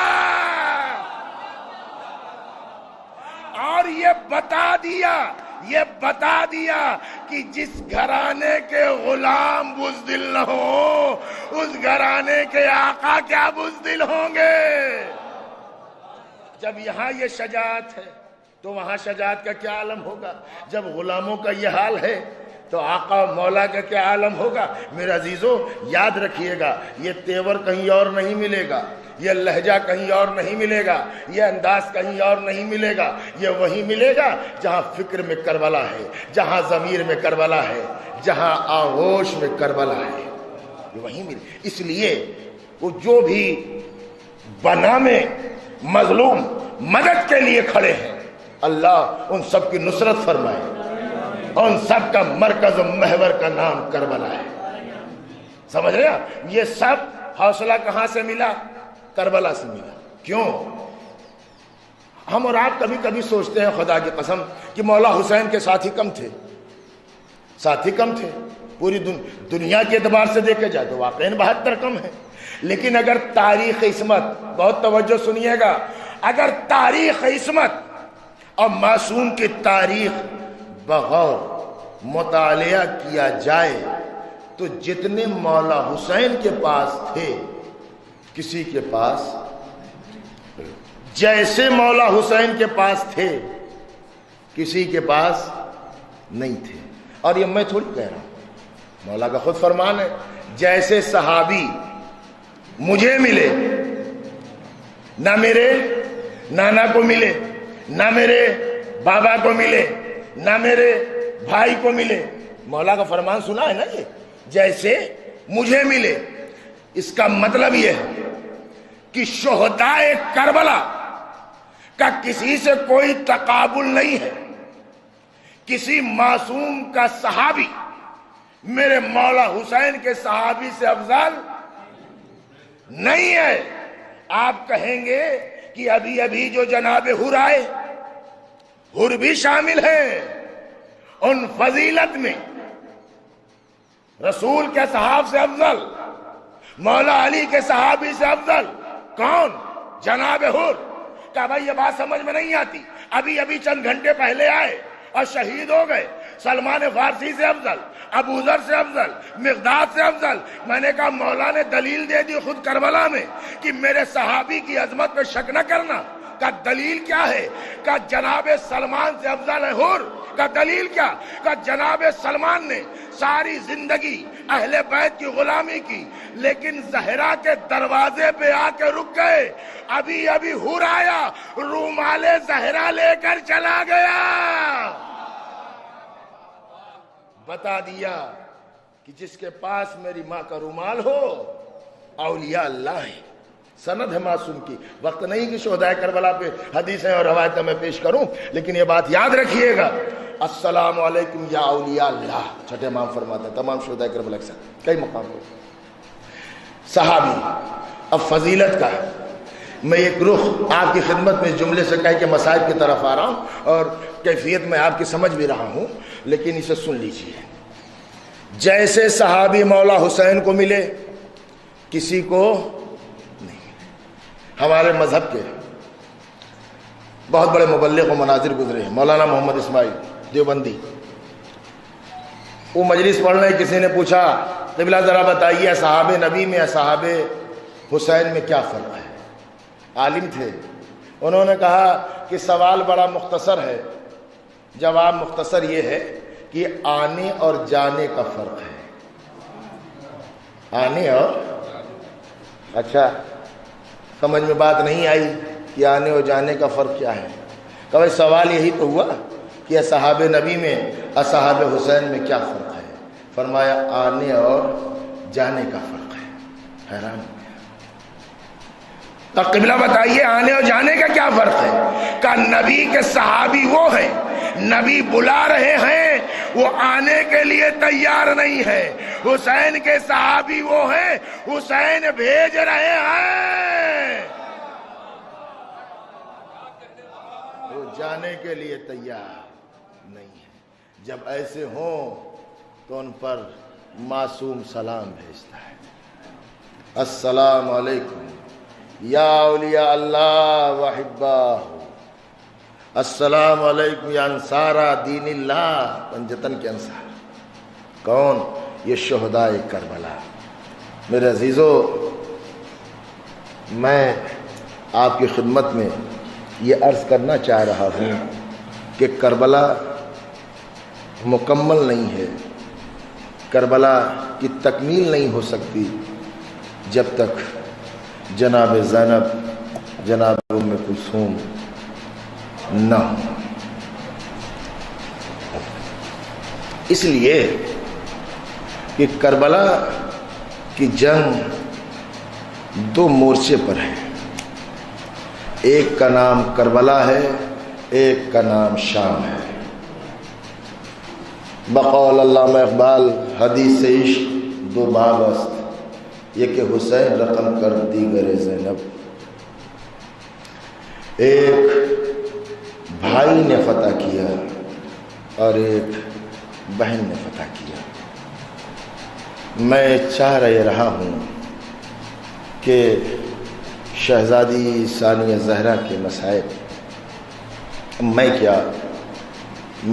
اور یہ بتا دیا کہ جس گھرانے کے غلام بزدل نہ ہو، اس گھرانے کے آقا کیا بزدل ہوں گے۔ جب یہاں یہ شجاعت ہے تو وہاں شجاعت کا کیا عالم ہوگا؟ جب غلاموں کا یہ حال ہے تو آقا مولا کا کیا عالم ہوگا؟ میرے عزیزو یاد رکھیے گا، یہ تیور کہیں اور نہیں ملے گا، یہ لہجہ کہیں اور نہیں ملے گا، یہ انداز کہیں اور نہیں ملے گا، یہ وہیں ملے گا جہاں فکر میں کربلا ہے، جہاں ضمیر میں کربلا ہے، جہاں آغوش میں کربلا ہے، یہ وہیں ملے۔ اس لیے وہ جو بھی بنا میں مظلوم مدد کے لیے کھڑے ہیں، اللہ ان سب کی نصرت فرمائے، ان سب کا مرکز و محور کا نام کربلا ہے۔ سمجھ رہے ہیں؟ یہ سب حوصلہ کہاں سے ملا؟ کربلا سے ملا۔ کیوں؟ ہم اور آپ کبھی کبھی سوچتے ہیں خدا کی قسم کہ مولا حسین کے ساتھی کم تھے، ساتھی کم تھے، پوری دنیا کے اعتبار سے دیکھے جائے تو واقعاً 72 کم ہیں، لیکن اگر تاریخ عصمت، بہت توجہ سنیے گا، اگر تاریخ عصمت اور معصوم کی تاریخ بغور مطالعہ کیا جائے تو جتنے مولا حسین کے پاس تھے کسی کے پاس، جیسے مولا حسین کے پاس تھے کسی کے پاس نہیں تھے۔ اور یہ میں تھوڑی کہہ رہا ہوں، مولا کا خود فرمان ہے، جیسے صحابی مجھے ملے، نہ میرے نانا کو ملے، نہ میرے بابا کو ملے، نہ میرے بھائی کو ملے، مولا کا فرمان سنا ہے نا، یہ جیسے مجھے ملے۔ اس کا مطلب یہ ہے کہ شہدائے کربلا کا کسی سے کوئی تقابل نہیں ہے، کسی معصوم کا صحابی میرے مولا حسین کے صحابی سے افضل نہیں ہے۔ آپ کہیں گے کہ ابھی جو جناب حر آئے، حر بھی شامل ہیں ان فضیلت میں، رسول کے صحاب سے افضل، مولا علی کے صحابی سے افضل کون؟ جناب حر۔ کہ بھائی یہ بات سمجھ میں نہیں آتی، ابھی چند گھنٹے پہلے آئے اور شہید ہو گئے، سلمان فارسی سے افضل، ابو ذر سے افضل، مقداد سے افضل۔ میں نے کہا مولا نے دلیل دے دی خود کربلا میں کہ میرے صحابی کی عظمت پہ شک نہ کرنا۔ کا دلیل کیا ہے؟ کہ جناب سلمان سے افضل ہے حر۔ کا دلیل کیا؟ کہ جناب سلمان نے ساری زندگی اہل بیت کی غلامی کی، لیکن زہرا کے دروازے پہ آ کے رک گئے۔ ابھی حر آیا، رومال زہرا لے کر چلا گیا، بتا دیا کہ جس کے پاس میری ماں کا رومال ہو اولیاء اللہ ہے۔ سند ہے معصوم کی. وقت نہیں کہ شہدائے کربلا پہ حدیثیں اور روایتیں میں پیش کروں، لیکن یہ بات یاد رکھیے گا، السلام علیکم یا اولیاء اللہ، چھٹے امام فرماتا ہے تمام شہدائے کربلا کے ساتھ کئی مقام پر. صحابی اب فضیلت کا ہے. میں ایک رخ آپ کی خدمت میں اس جملے سے کہہ کے مصائب کی طرف آ رہا ہوں اور کیفیت میں آپ کی سمجھ بھی رہا ہوں، لیکن اسے سن لیجئے. جیسے صحابی مولا حسین کو ملے کسی کو نہیں. ہمارے مذہب کے بہت بڑے مبلغ و مناظر گزرے ہیں، مولانا محمد اسماعیل دیوبندی. وہ مجلس پڑھ رہے، کسی نے پوچھا قبلہ ذرا بتائیے صحابہ نبی میں صحابہ حسین میں کیا فرق ہے؟ عالم تھے، انہوں نے کہا کہ سوال بڑا مختصر ہے، جواب مختصر یہ ہے کہ آنے اور جانے کا فرق ہے. آنے اور اچھا سمجھ میں بات نہیں آئی کہ آنے اور جانے کا فرق کیا ہے؟ کہ بھائی سوال یہی تو ہوا کہ اصحاب نبی میں اصحاب حسین میں کیا فرق ہے؟ فرمایا آنے اور جانے کا فرق ہے. حیران ہو گیا. تو قبلہ بتائیے آنے اور جانے کا کیا فرق ہے؟ کہ نبی کے صحابی وہ ہیں، نبی بلا رہے ہیں، وہ آنے کے لیے تیار نہیں ہے. حسین کے صحابی وہ ہیں، حسین بھیج رہے ہیں، وہ جانے کے لیے تیار نہیں ہے. جب ایسے ہوں تو ان پر معصوم سلام بھیجتا ہے، السلام علیکم یا اولیاء اللہ وحباہ، السلام علیکم یا انصارا دین اللہ. پنجتن کے انصار کون؟ یہ شہدائے کربلا. میرے عزیزو، میں آپ کی خدمت میں یہ عرض کرنا چاہ رہا ہوں کہ کربلا مکمل نہیں ہے، کربلا کی تکمیل نہیں ہو سکتی جب تک جناب زینب، جناب ام کلثوم نہ ہو. اس لیے کہ کربلا کی جنگ دو مورچے پر ہے، ایک کا نام کربلا ہے، ایک کا نام شام ہے. بقول علامہ اقبال حدیث عشق دو باب است، یہ کہ حسین رقم کر دیگر زینب. ایک بھائی نے فتح کیا اور ایک بہن نے فتح کیا. میں چاہ رہا ہوں کہ شہزادی ثانیہ زہرا کے مسائل، میں کیا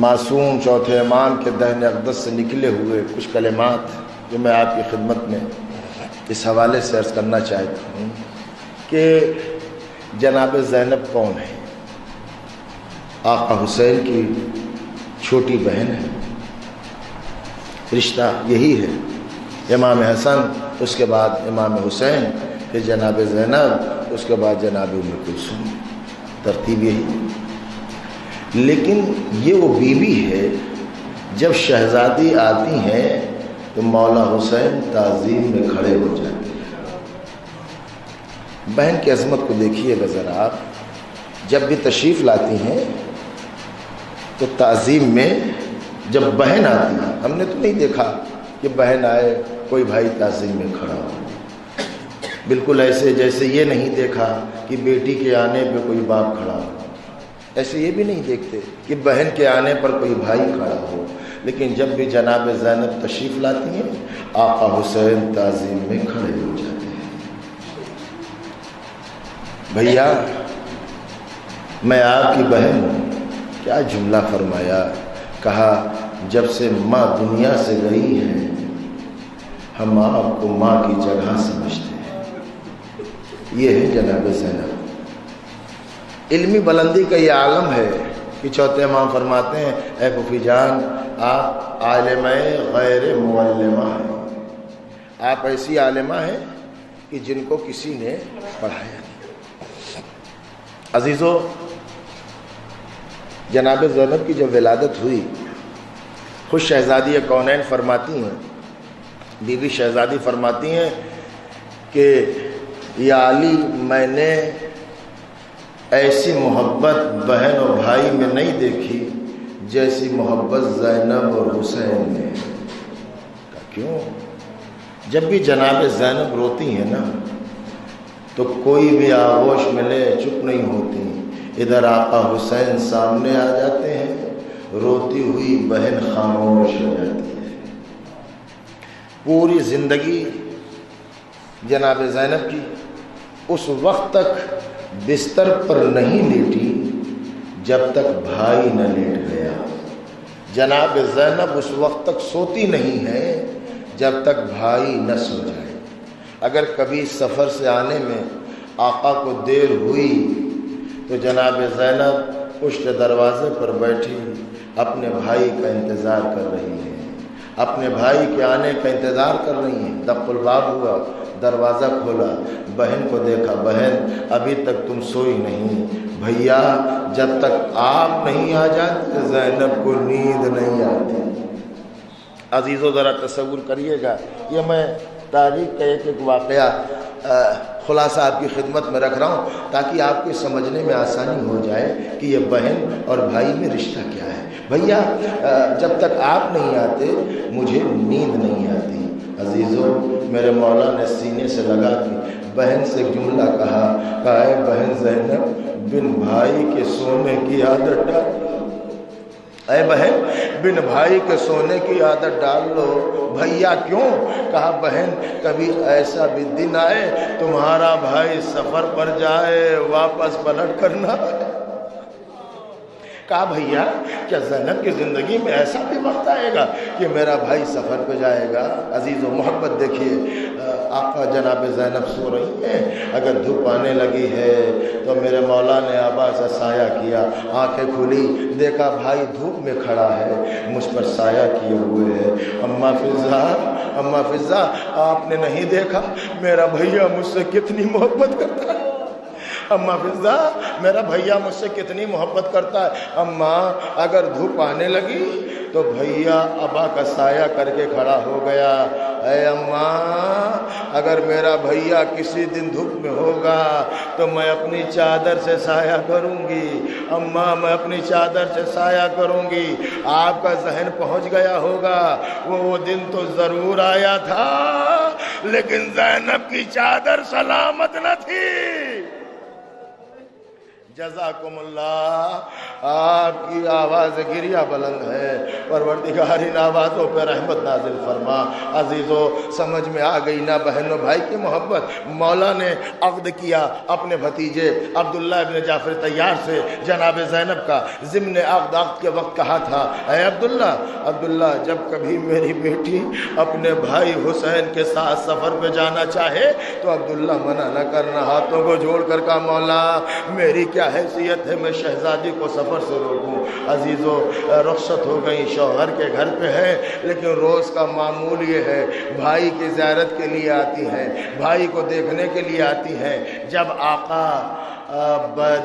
معصوم چوتھے امام کے دہن اقدس سے نکلے ہوئے کچھ کلمات جو میں آپ کی خدمت میں اس حوالے سے عرض کرنا چاہتا ہوں کہ جناب زینب کون ہے؟ آقا حسین کی چھوٹی بہن ہے. رشتہ یہی ہے، امام حسن، اس کے بعد امام حسین، پھر جناب زینب، اس کے بعد جناب ام کلثوم. ترتیب یہی. لیکن یہ وہ بیوی ہے، جب شہزادی آتی ہیں تو مولا حسین تعظیم میں کھڑے ہو جاتے ہیں. بہن کی عظمت کو دیکھیے گا ذرا آپ. جب بھی تشریف لاتی ہیں تو تعظیم میں جب بہن آتی ہے، ہم نے تو نہیں دیکھا کہ بہن آئے کوئی بھائی تعظیم میں کھڑا ہو. بالکل ایسے جیسے یہ نہیں دیکھا کہ بیٹی کے آنے پہ کوئی باپ کھڑا ہو، ایسے یہ بھی نہیں دیکھتے کہ بہن کے آنے پر کوئی بھائی کھڑا ہو. لیکن جب بھی جناب زینب تشریف لاتی ہیں، آقا حسین تعظیم میں کھڑے ہو جاتے ہیں. بھیا میں آپ کی بہن ہوں. کیا جملہ فرمایا، کہا جب سے ماں دنیا سے گئی ہے ہم آپ کو ماں کی جگہ سمجھتے ہیں. یہ ہے جناب زینب. علمی بلندی کا یہ عالم ہے کہ چوتھے امام فرماتے ہیں اے پھوپھی جان آپ عالمہ غیر معلمہ ہیں. آپ ایسی عالمہ ہیں کہ جن کو کسی نے پڑھایا نہیں. عزیزو، جناب زینب کی جب ولادت ہوئی، خود شہزادی کونین فرماتی ہیں، بی بی شہزادی فرماتی ہیں کہ یا علی میں نے ایسی محبت بہن اور بھائی میں نہیں دیکھی جیسی محبت زینب اور حسین میں. کیوں؟ جب بھی جناب زینب روتی ہیں نا تو کوئی بھی آغوش ملے چپ نہیں ہوتی. ادھر آقا حسین سامنے آ جاتے ہیں، روتی ہوئی بہن خاموش ہو جاتی ہے. پوری زندگی جناب زینب کی اس وقت تک بستر پر نہیں لیٹی جب تک بھائی نہ لیٹ گیا. جناب زینب اس وقت تک سوتی نہیں ہے جب تک بھائی نہ سو جائے. اگر کبھی سفر سے آنے میں آقا کو دیر ہوئی تو جناب زینب پشت دروازے پر بیٹھی اپنے بھائی کا انتظار کر رہی ہیں، اپنے بھائی کے آنے کا انتظار کر رہی ہیں. دق الباب ہوا، دروازہ کھولا، بہن کو دیکھا. بہن ابھی تک تم سوئی نہیں. بھیا جب تک آپ نہیں آ جاتے زینب کو نیند نہیں آتی. عزیزو ذرا تصور کریے گا، یہ میں تاریخ کا ایک واقعہ خلاصہ آپ کی خدمت میں رکھ رہا ہوں تاکہ آپ کو سمجھنے میں آسانی ہو جائے کہ یہ بہن اور بھائی میں رشتہ کیا ہے. بھیا جب تک آپ نہیں آتے مجھے نیند نہیں آتی. عزیزو میرے مولا نے سینے سے لگا کے بہن سے جملہ کہا اے بہن زینب بن بھائی کے سونے کی عادت ڈال لو. اے بہن بن بھائی کے سونے کی عادت ڈال لو. بھیا کیوں؟ کہا بہن کبھی ایسا بھی دن آئے تمہارا بھائی سفر پر جائے واپس پلٹ کرنا. کہا بھیا کیا زینب کی زندگی میں ایسا بھی وقت آئے گا کہ میرا بھائی سفر پہ جائے گا؟ عزیز و محبت دیکھیے آقا جناب زینب سو رہی ہیں، اگر دھوپ آنے لگی ہے تو میرے مولا نے آبا سے سایہ کیا. آنکھیں کھلی، دیکھا بھائی دھوپ میں کھڑا ہے مجھ پر سایہ کیے ہوئے ہے. اماں فضا آپ نے نہیں دیکھا میرا بھیا مجھ سے کتنی محبت کرتا ہے؟ اماں فضا میرا بھیا مجھ سے کتنی محبت کرتا ہے. اماں اگر دھوپ آنے لگی تو بھیا ابا کا سایہ کر کے کھڑا ہو گیا. اے اماں اگر میرا بھیا کسی دن دھوپ میں ہوگا تو میں اپنی چادر سے سایہ کروں گی. اماں میں اپنی چادر سے سایہ کروں گی. آپ کا ذہن پہنچ گیا ہوگا وہ دن تو ضرور آیا تھا لیکن زینب کی چادر سلامت نہ تھی. جزاکم اللہ. آپ کی آواز گریہ بلند ہے، پروردگار ان آوازوں پہ رحمت نازل فرما. عزیزو سمجھ میں آ گئی نا بہن و بھائی کی محبت. مولا نے عقد کیا اپنے بھتیجے عبداللہ ابن جعفر طیار سے جناب زینب کا. ضمن عقد کے وقت کہا تھا اے عبداللہ جب کبھی میری بیٹی اپنے بھائی حسین کے ساتھ سفر پہ جانا چاہے تو عبداللہ منع نہ کرنا. ہاتھوں کو جوڑ کر کہا مولا میری کیا حیثیت ہے میں شہزادی کو سفر سے روکوں. عزیزو رخصت ہو گئی، شوہر کے گھر پہ ہے لیکن روز کا معمول یہ ہے بھائی کی زیارت کے لیے آتی ہیں، بھائی کو دیکھنے کے لیے آتی ہیں. جب آقا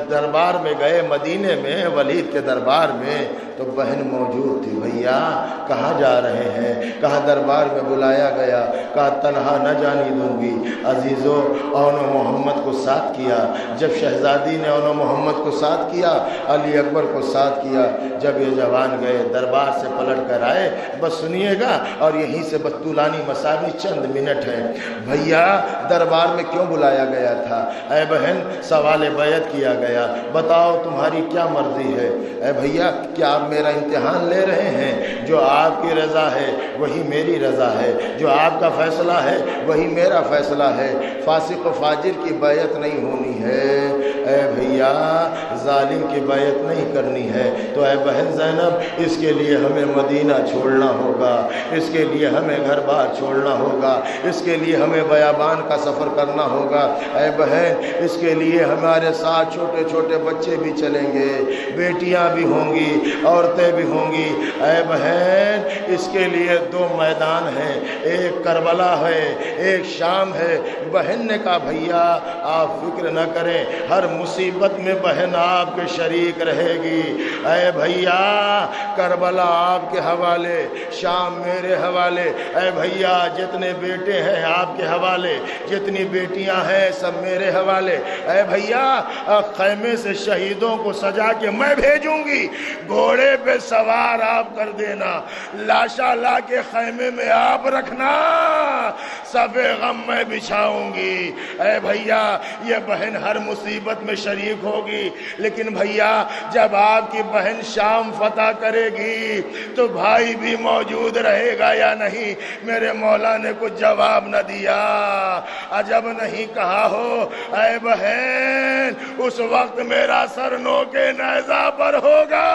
دربار میں گئے مدینے میں ولید کے دربار میں تو بہن موجود تھی. بھیا کہاں جا رہے ہیں؟ کہا دربار میں بلایا گیا. کہا تنہا نہ جانی دوں گی. عزیزو اون و محمد کو ساتھ کیا. جب شہزادی نے اون و محمد کو ساتھ کیا علی اکبر کو ساتھ کیا. جب یہ جوان گئے دربار سے پلٹ کر آئے. بس سنیے گا اور یہیں سے بس طولانی مساوی چند منٹ ہیں. بھیا دربار میں کیوں بلایا گیا تھا؟ اے بہن سوال بیعت کیا گیا، بتاؤ تمہاری کیا مرضی ہے؟ اے بھیا کیا آپ میرا امتحان لے رہے ہیں؟ جو آپ کی رضا ہے وہی میری رضا ہے، جو آپ کا فیصلہ ہے وہی میرا فیصلہ ہے. فاسق و فاجر کی بیعت نہیں ہونی ہے. اے بھیا ظالم کی بیعت نہیں کرنی ہے. تو اے بہن زینب اس کے لیے ہمیں مدینہ چھوڑنا ہوگا، اس کے لیے ہمیں گھر بار چھوڑنا ہوگا، اس کے لیے ہمیں بیابان کا سفر کرنا ہوگا. اے بہن اس کے لیے ہمارے ساتھ چھوٹے چھوٹے بچے بھی چلیں گے، بیٹیاں بھی ہوں گی، عورتیں بھی ہوں گی. اے بہن اس کے لیے دو میدان ہیں، ایک کربلا ہے ایک شام ہے. بہن نے کہا بھیا آپ فکر نہ کریں، ہر مصیبت میں بہن آپ کے شریک رہے گی۔ اے بھیا کربلا آپ کے حوالے، شام میرے حوالے، اے بھیا جتنے بیٹے ہیں آپ کے حوالے، جتنی بیٹیاں ہیں سب میرے حوالے۔ اے بھیا خیمے سے شہیدوں کو سجا کے میں بھیجوں گی، گھوڑے پہ سوار آپ کر دینا، لاشا لا کے خیمے میں آپ رکھنا، صفِ غم میں بچھاؤں گی۔ اے بھیا یہ بہن ہر مصیبت میں شریک ہوگی، لیکن بھیا جب آپ کی بہن شام فتح کرے گی تو بھائی بھی موجود رہے گا یا نہیں؟ میرے مولا نے کچھ جواب نہ دیا۔ عجب نہیں کہا ہو اے بہن اس وقت میرا سر نوکے نیزہ پر ہوگا۔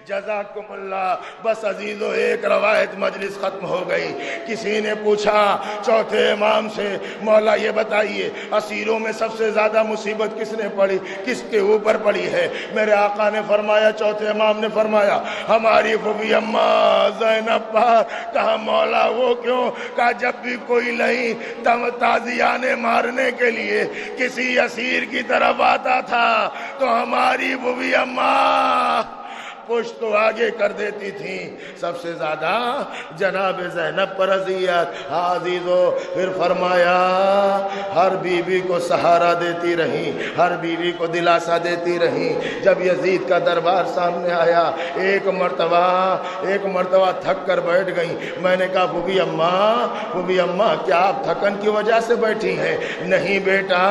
جزاکم اللہ۔ بس عزیزو ایک روایت مجلس ختم ہو گئی۔ کسی نے پوچھا چوتھے امام سے، مولا یہ بتائیے اسیروں میں سب سے زیادہ مصیبت کس نے پڑی، کس کے اوپر پڑی ہے؟ میرے آقا نے فرمایا، چوتھے امام نے فرمایا ہماری پھوپھی اماں زینب پر۔ کہا مولا وہ کیوں؟ کہا جب بھی کوئی نہیں تازیانے مارنے کے لیے کسی اسیر کی طرف آتا تھا تو ہماری پھوپھی اماں پشت تو آگے کر دیتی تھیں۔ سب سے زیادہ جناب زینب پر اذیت۔ عزیزو پھر فرمایا ہر بیوی کو سہارا دیتی رہیں، ہر بیوی کو دلاسا دیتی رہیں۔ جب یزید کا دربار سامنے آیا ایک مرتبہ تھک کر بیٹھ گئیں۔ میں نے کہا پھوپھی اماں کیا آپ تھکن کی وجہ سے بیٹھی ہیں؟ نہیں بیٹا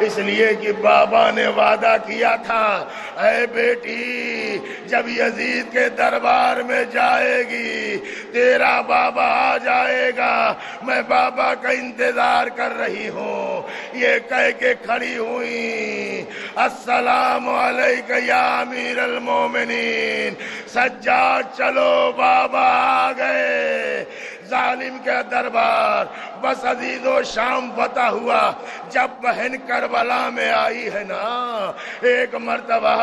اس لیے کہ بابا نے وعدہ کیا تھا اے بیٹی جب یزید کے دربار میں جائے گی تیرا بابا آ جائے گا، میں بابا کا انتظار کر رہی ہوں۔ یہ کہہ کے کھڑی ہوئی، السلام علیکہ یا امیر المومنین، سجاد چلو بابا آ گئے۔ ظالم کا دربار بس عزیزو شام فتح ہوا۔ جب بہن کربلا میں آئی ہے نا، ایک مرتبہ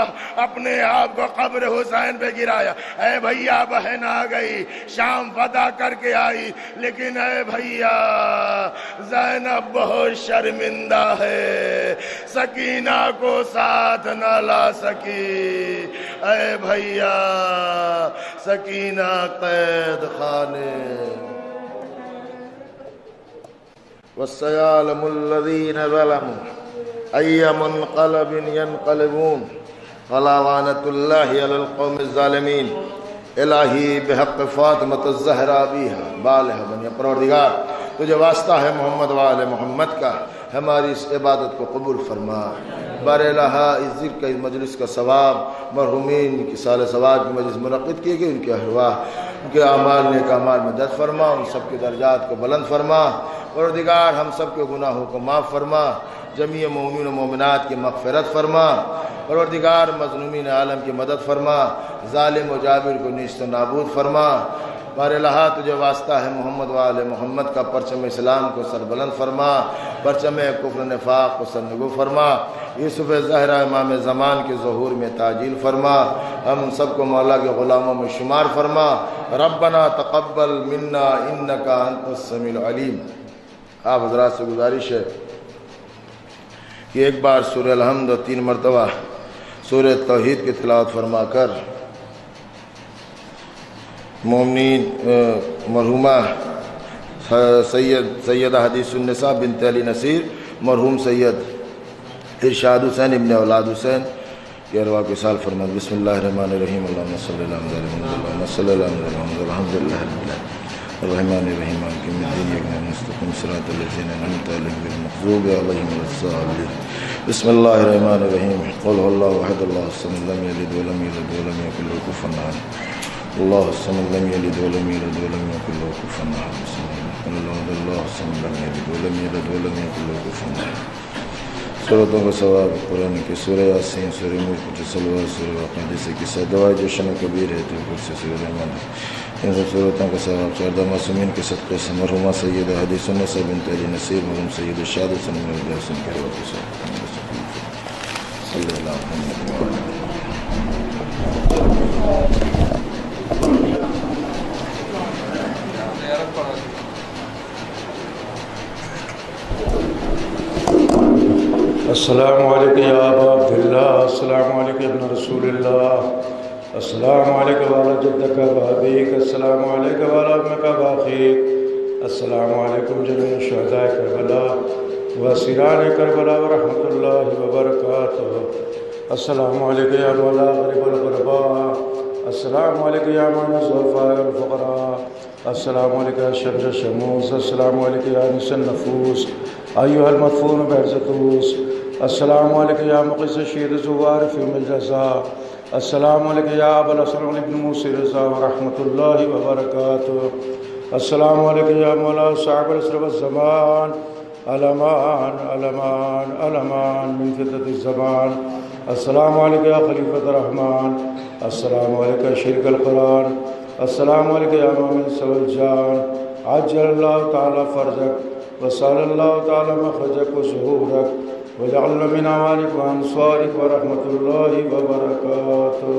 اپنے آپ کو قبر حسین پہ گرایا، اے بھیا بہن آ گئی، شام فتح کر کے آئی، لیکن اے بھیا زینب بہت شرمندہ ہے، سکینہ کو ساتھ نہ لا سکی۔ اے بھیا سکینہ قید خانے، وَسَيَعْلَمُ الَّذِينَ ظَلَمُوا أَيَّ مُنْقَلَبٍ يَنْقَلِبُونَ وَلَا لَعْنَةُ اللَّهِ عَلَى الْقَوْمِ الظَّالِمِينَ۔ الہی بحق فاطمۃ الزہرا بیہا بالہ بنیا، پروردگار تجھے واسطہ ہے محمد وآل محمد کا، ہماری اس عبادت کو قبول فرما۔ بار الہا اس ذکر کا اس مجلس کا ثواب، مرحومین کی سال ثواب کی مجلس منعقد کی گئی، ان کے ارواح ان کے اعمال نیک اعمال میں درج فرما، ان سب کے درجات کو بلند فرما۔ پروردگار ہم سب کے گناہوں کو معاف فرما، جمیع مومنین و مومنات کی مغفرت فرما۔ پروردگار مظلومین عالم کی مدد فرما، ظالم و جابر کو نیست و نابود فرما۔ بار الہا تجھے واسطہ ہے محمد وآل محمد کا، پرچم اسلام کو سر بلند فرما، پرچم کفر نفاق کو سر نگو فرما، یوسف زہرا امام زمان کے ظہور میں تعجیل فرما، ہم سب کو مولا کے غلاموں میں شمار فرما۔ ربنا تقبل منا انکا انت السمیع العلیم۔ آپ حضرات سے گزارش ہے کہ ایک بار سورہ الحمد اور 3 مرتبہ سورہ توحید کی تلاوت فرما کر مومنین مرحومہ سیدہ حدیث النساء بنت علی نصیر، مرحوم سید ارشاد حسین ابن اولاد حسین کی ارواح کو سال فرما۔ بسم اللہ الرحمن الرحیم، اللہم صلی اللہ علیہ وسلم، اللہم صلی اللہ علیہ وسلم، الحمدللہ رب العالمین الرحمن الرحیم مالک یوم الدین، ایاک نستعین صراط الذین انعمت علیہم غیر المغضوب علیہم ولا الضالین۔ بسم اللہ الرحمن الرحیم، قل هو اللہ احد اللہ الصمد لم یلد ولم یولد ولم یکن له کفوا احد، اللہ الصمد لم یلد ولم یولد ولم یکن له کفوا احد۔ بسم اللہ اللہ الصمد لم یلد ولم یولد ولم یکن له کفوا احد۔ سورتوں کا ثواب قرآن کی سورہ یاسین، سورہ ملک، تسلوہ، سورہ واقعہ جیسے کہ دعائے جشن کبیر ہے، تو کچھ سے سورہ رحمان، ان سب صورتوں کا ثواب 14 معصومین کے صدقے سے مرحومہ سید حدیث النساء بنت علی نصیر، مرحوم سید ارشاد حسین بن حسین کے روح کے ساتھ صلی اللہ علیہ وسلم۔ السلام علیکم یا ابا عبداللہ، السلام علیکم ابن رسول اللہ، السلام علیکم والا جدک بابیک، السلام علیکم والا امک باخیک، السلام علیکم جميع شہداء کربلا واسران کربلا ورحمۃ اللہ وبرکاتہ، السلام علیکم یا مولا غریب الغرباء، السلام علیکم یا معین الضعفاء والفقراء، السلام علیکم یا شمس الشموس، السلام علیکم یا انس النفوس ایھا المدفون بعزتوس، السلام علیکم یا مقیس الشہید الزوار فی یوم الجزاء، السلام علیکم یا ابا الحسن ابن موسی رضا ورحمۃ اللہ وبرکاتہ، السلام علیکم یا مولا صاحب العصر والزمان، الامان الامان الامان من فتنة الزمان، السلام علیکم یا خلیفۃ الرحمن، السلام علیکم یا شریک القرآن، السلام علیکم یا امام سوى الجان، عجل اللہ تعالی فرجک وصال اللہ تعالی مخرجک وظہورک وجعلنا من اعوانک وانصارک ورحمۃ اللہ وبرکاتہ۔